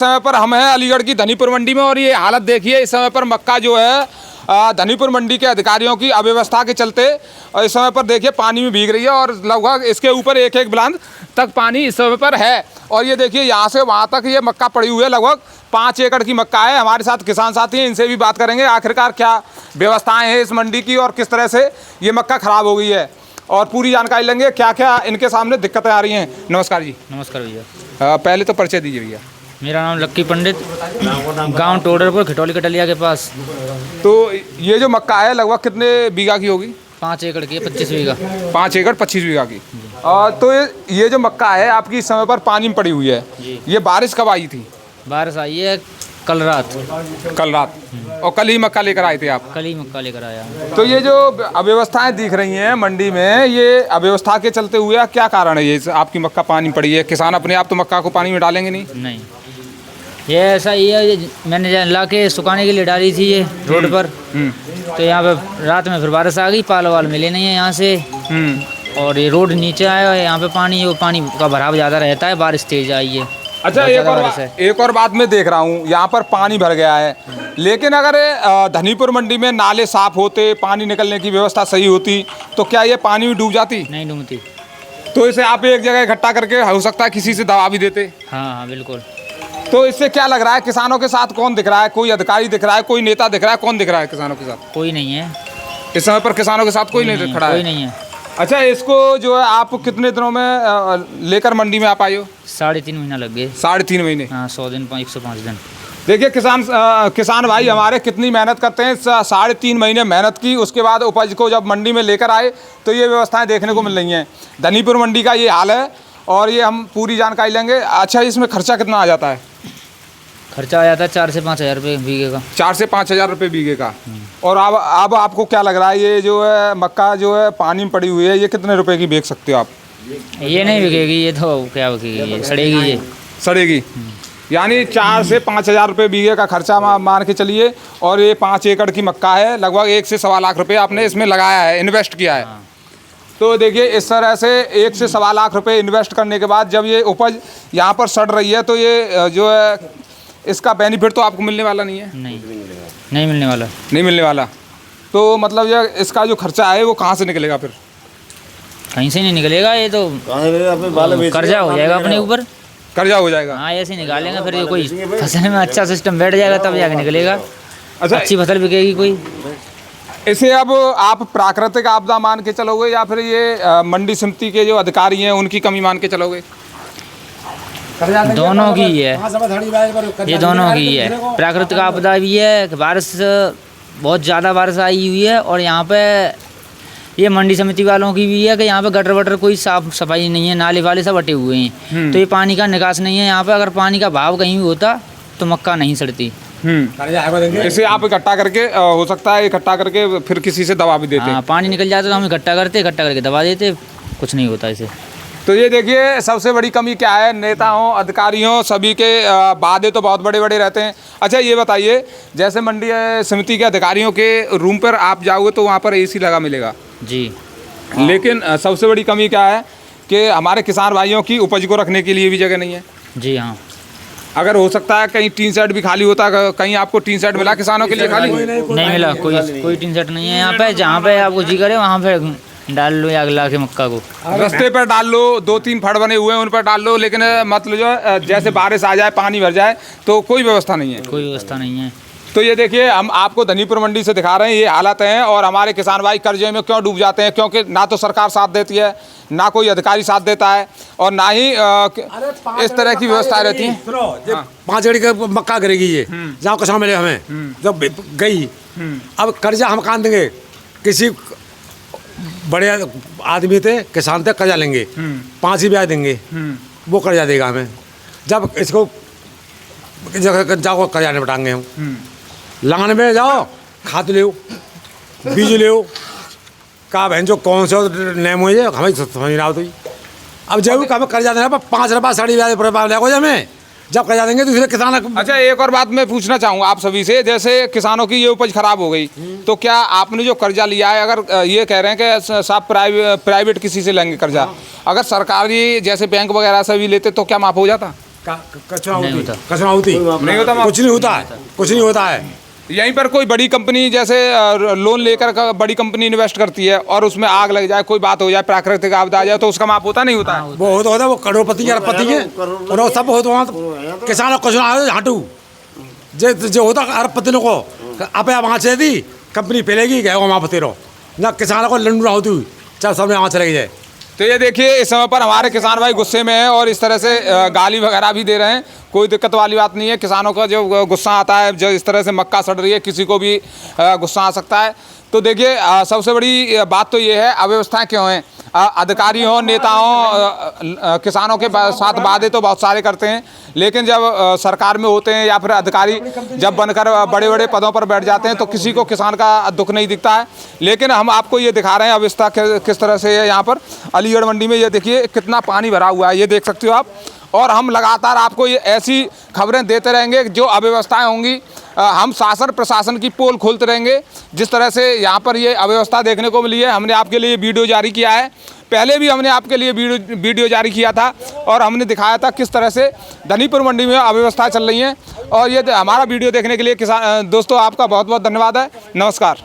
समय पर हम हैं अलीगढ़ की धनीपुर मंडी में और ये हालत देखिए। इस समय पर मक्का जो है धनीपुर मंडी के अधिकारियों की अव्यवस्था के चलते इस समय पर देखिए पानी में भीग रही है और लगभग इसके ऊपर एक एक बुलंद तक पानी इस समय पर है। और ये देखिए यहाँ से वहाँ तक ये मक्का पड़ी हुई है, लगभग 5 एकड़ की मक्का है। हमारे साथ किसान साथी हैं, इनसे भी बात करेंगे आखिरकार क्या व्यवस्थाएँ हैं इस मंडी की और किस तरह से ये मक्का ख़राब हो गई है और पूरी जानकारी लेंगे क्या क्या इनके सामने दिक्कतें आ रही हैं। नमस्कार जी। नमस्कार भैया। पहले तो परिचय दीजिए भैया। मेरा नाम लक्की पंडित, गांव टोडरपुर खिटौली कटलिया के पास। तो ये जो मक्का है लगभग कितने बीघा की होगी? 5 एकड़ की है, 25 बीघा। 5 एकड़ 25 बीघा की। तो ये जो मक्का है आपकी इस समय पर पानी में पड़ी हुई है, ये बारिश कब आई थी? बारिश आई है कल रात। कल रात। और कल ही मक्का लेकर आए थे आप? कल ही मक्का लेकर आया। तो ये जो अव्यवस्थाएं दिख रही हैं मंडी में, ये अव्यवस्था के चलते हुए क्या कारण है ये आपकी मक्का पानी में पड़ी है? किसान अपने आप तो मक्का को पानी में डालेंगे नहीं? ये ऐसा ही है, मैंने ला के सुखाने के लिए डाली थी ये रोड पर। तो यहाँ पे रात में फिर बारिश आ गई, पाल वाल मिले नहीं है यहाँ से। और ये रोड नीचे आया है, यहाँ पे पानी का भराव ज़्यादा रहता है, बारिश तेज आई है। अच्छा, एक और बात मैं देख रहा हूँ, यहाँ पर पानी भर गया है, लेकिन अगर धनीपुर मंडी में नाले साफ होते, पानी निकलने की व्यवस्था सही होती तो क्या ये पानी में डूब जाती? नहीं डूबती। तो इसे आप एक जगह इकट्ठा करके हो सकता है किसी से दवा भी देते। हाँ बिल्कुल। तो इससे क्या लग रहा है, किसानों के साथ कौन दिख रहा है? कोई अधिकारी दिख रहा है, कोई नेता दिख रहा है, कौन दिख रहा है किसानों के साथ? कोई नहीं है इस समय पर किसानों के साथ कोई नहीं खड़ा है? कोई नहीं है। अच्छा, इसको जो है आप कितने दिनों में लेकर मंडी में आप आए हो? 3.5 महीना लग गए। 3.5 महीने? हाँ, 100 दिन 105 दिन। देखिए किसान भाई हमारे कितनी मेहनत करते हैं। 3.5 महीने मेहनत की, उसके बाद उपज को जब मंडी में लेकर आए तो ये व्यवस्थाएं देखने को मिल रही हैं। धनीपुर मंडी का ये हाल है और ये हम पूरी जानकारी लेंगे। अच्छा, इसमें खर्चा कितना आ जाता है? खर्चा आ जाता है 4 से 5 हज़ार रुपये बीघे का। 4 से 5 हज़ार रुपये बीघे का। और अब आपको क्या लग रहा है, ये जो है मक्का जो है पानी में पड़ी हुई है, ये कितने रुपए की बेच सकते हो आप? ये नहीं बिकेगी, ये तो क्या बिकेगी, ये सड़ेगी। ये सड़ेगी। यानी 4 से 5 हज़ार रुपये बीघे का खर्चा मान के चलिए। और ये 5 एकड़ की मक्का है, लगभग 1 से सवा लाख रुपये आपने इसमें लगाया है, इन्वेस्ट किया है। तो देखिए इस तरह से 1 से सवा लाख रुपये इन्वेस्ट करने के बाद जब ये उपज यहाँ पर सड़ रही है तो ये जो है इसका बेनिफिट तो आपको मिलने वाला नहीं है। नहीं मिलने वाला। नहीं मिलने वाला। तो मतलब ये इसका जो खर्चा है वो कहाँ से निकलेगा फिर? कहीं से नहीं निकलेगा, ये तो कर्जा हो जाएगा अपने ऊपर। कर्जा हो जाएगा? हाँ, ऐसे निकालेंगे फिर। कोई फसल में अच्छा सिस्टम बैठ जाएगा तब जाके निकलेगा। अच्छा, अच्छी फसल बिकेगी कोई। इसे अब आप प्राकृतिक आपदा मान के चलोगे या फिर ये मंडी समिति के जो अधिकारी हैं उनकी कमी मान के चलोगे? दोनों की है ये, दोनों की है। प्राकृतिक आपदा भी है, बारिश बहुत ज़्यादा बारिश आई हुई है। और यहाँ पे ये मंडी समिति वालों की भी है कि यहाँ पे गटर वटर कोई साफ सफाई नहीं है, नाले वाले सब हटे हुए हैं। तो ये पानी का निकास नहीं है यहाँ पे। अगर पानी का भाव कहीं भी होता तो मक्का नहीं सड़ती। इसे आप इकट्ठा करके हो सकता है इकट्ठा करके फिर किसी से दवा भी देते? हाँ, पानी निकल जाता तो हम इकट्ठा करके दवा देते, कुछ नहीं होता इसे। तो ये देखिए सबसे बड़ी कमी क्या है, नेताओं अधिकारियों सभी के वादे तो बहुत बड़े बड़े रहते हैं। अच्छा, ये बताइए, जैसे मंडी समिति के अधिकारियों के रूम पर आप जाओगे तो वहाँ पर एसी लगा मिलेगा जी, लेकिन सबसे बड़ी कमी क्या है कि हमारे किसान भाइयों की उपज को रखने के लिए भी जगह नहीं है। जी हाँ। अगर हो सकता है कहीं टीन सेट भी खाली होता, कहीं आपको टीन सेट मिला किसानों के लिए? खाली नहीं मिला, कोई टीन सेट नहीं है यहाँ पे। जहाँ पे आपको जी करे वहाँ पे डाल लो या अगला के मक्का को रास्ते पर डाल लो, 2-3 फड़ बने हुए हैं उन पर डाल लो, लेकिन मतलब जो जैसे बारिश आ जाए पानी भर जाए तो कोई व्यवस्था नहीं है। कोई व्यवस्था नहीं है। तो ये देखिए हम आपको धनीपुर मंडी से दिखा रहे हैं ये हालत हैं। और हमारे किसान भाई कर्जे में क्यों डूब जाते हैं? क्योंकि ना तो सरकार साथ देती है, ना कोई अधिकारी साथ देता है, और ना ही इस तरह की व्यवस्था रहती है। 5 एकड़ का मक्का करेगी ये, जहाँ किसान मिले हमें जब गई। अब कर्जा हम कहाँ देंगे? किसी बड़े आदमी थे, किसान थे, कर्जा लेंगे, 5 ही ब्याज देंगे, वो कर्जा देगा हमें। जब इसको जाओ कर्जा नहीं बटाएंगे हम। लगाने में जाओ, खाद ले, बीज ले, का बहन जो कौन से नेम हुए हमें समझ ना तो। अब जब हमें कर्जा देना 5 रुपये 3.5 ब्याज हमें जब कर्जा देंगे दूसरे किसान। अच्छा, एक और बात मैं पूछना चाहूँगा आप सभी से, जैसे किसानों की ये उपज खराब हो गई तो क्या आपने जो कर्जा लिया है, अगर ये कह रहे हैं कि साहब प्राइवेट किसी से लेंगे कर्जा, अगर सरकारी जैसे बैंक वगैरह से भी लेते तो क्या माफ़ हो जाता? कचरा नहीं होती होता। कचरा होती नहीं होता माफ? कुछ नहीं होता है, कुछ नहीं होता है। यहीं पर कोई बड़ी कंपनी जैसे लोन लेकर बड़ी कंपनी इन्वेस्ट करती है और उसमें आग लग जाए, कोई बात हो जाए, प्राकृतिक आपदा आ जाए, तो उसका माफ होता नहीं होता है? वो होता है, वो करोड़पति अरबपति है और वो सब बहुत वहाँ किसानों को सुना हाटू जो होता अरबपति को आप वहाँ से दी कंपनी फैलेगी गए वहाँ पते रहो ना, किसानों को लंडू होती चल सब वहाँ चले जाए। तो ये देखिए इस समय पर हमारे किसान भाई गुस्से में हैं और इस तरह से गाली वगैरह भी दे रहे हैं। कोई दिक्कत वाली बात नहीं है। किसानों का जो गुस्सा आता है, जो इस तरह से मक्का सड़ रही है, किसी को भी गुस्सा आ सकता है। तो देखिए सबसे बड़ी बात तो ये है, अव्यवस्थाएं क्यों हैं? अधिकारियों, नेताओं, किसानों के साथ वादे तो बहुत सारे करते हैं, लेकिन जब सरकार में होते हैं या फिर अधिकारी जब बनकर बड़े बड़े पदों पर बैठ जाते हैं तो किसी को किसान का दुख नहीं दिखता है। लेकिन हम आपको ये दिखा रहे हैं अव्यवस्था किस तरह से है यहाँ पर अलीगढ़ मंडी में। ये देखिए कितना पानी भरा हुआ है, ये देख सकते हो आप। और हम लगातार आपको ये ऐसी खबरें देते रहेंगे जो अव्यवस्थाएं होंगी। हम शासन प्रशासन की पोल खोलते रहेंगे। जिस तरह से यहाँ पर ये अव्यवस्था देखने को मिली है, हमने आपके लिए वीडियो जारी किया है। पहले भी हमने आपके लिए वीडियो जारी किया था और हमने दिखाया था किस तरह से धनीपुर मंडी में अव्यवस्था चल रही हैं। और ये हमारा वीडियो देखने के लिए किसान दोस्तों आपका बहुत बहुत धन्यवाद है। नमस्कार।